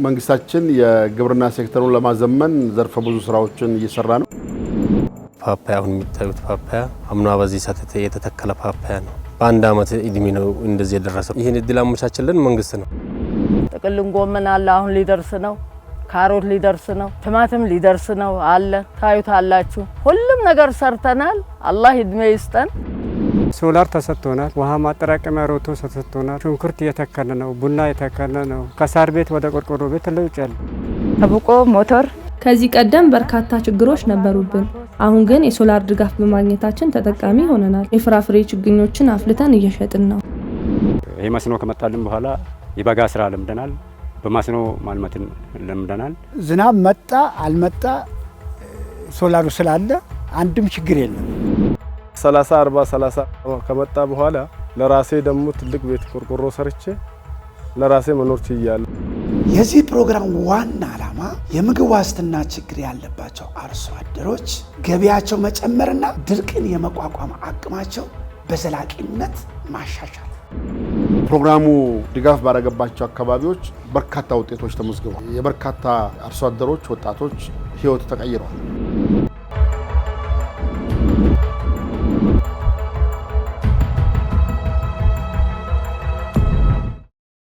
መንግስታችን የግብርና ሴክተሩን ለማዘመን ዘርፈ ብዙ ስራዎችን እየሰራ ነው። ፓፓያውን የሚታዩት ፓፓያ አምና በዚህ ሰዓት የተተከለ ፓፓያ ነው። በአንድ አመት እድሜ ነው እንደዚህ የደረሰው። ይሄን እድል አመቻችልን መንግስት ነው። ጥቅል ጎመን አለ አሁን ሊደርስ ነው። ካሮት ሊደርስ ነው። ቲማቲም ሊደርስ ነው አለ ታዩታላችሁ። ሁሉም ነገር ሰርተናል። አላህ እድሜ ይስጠን። ሶላር ተሰጥቶናል። ውሃ ማጠራቀሚያ ሮቶ ተሰጥቶናል። ሽንኩርት እየተከለ ነው። ቡና እየተከለ ነው። ከሳር ቤት ወደ ቆርቆሮ ቤት ተለውጫል። ተብቆ ሞተር ከዚህ ቀደም በርካታ ችግሮች ነበሩብን። አሁን ግን የሶላር ድጋፍ በማግኘታችን ተጠቃሚ ሆነናል። የፍራፍሬ ችግኞችን አፍልተን እየሸጥን ነው። ይሄ መስኖ ከመጣልን በኋላ የበጋ ስራ ለምደናል። በመስኖ ማልማትን ለምደናል። ዝናብ መጣ አልመጣ ሶላሩ ስላለ አንድም ችግር የለም። 30 ከመጣ በኋላ ለራሴ ደግሞ ትልቅ ቤት ቆርቆሮ ሰርቼ ለራሴ መኖር ችያለሁ። የዚህ ፕሮግራም ዋና ዓላማ የምግብ ዋስትና ችግር ያለባቸው አርሶ አደሮች ገቢያቸው መጨመርና ድርቅን የመቋቋም አቅማቸው በዘላቂነት ማሻሻል። ፕሮግራሙ ድጋፍ ባረገባቸው አካባቢዎች በርካታ ውጤቶች ተመዝግበዋል። የበርካታ አርሶ አደሮች ወጣቶች ህይወት ተቀይሯል።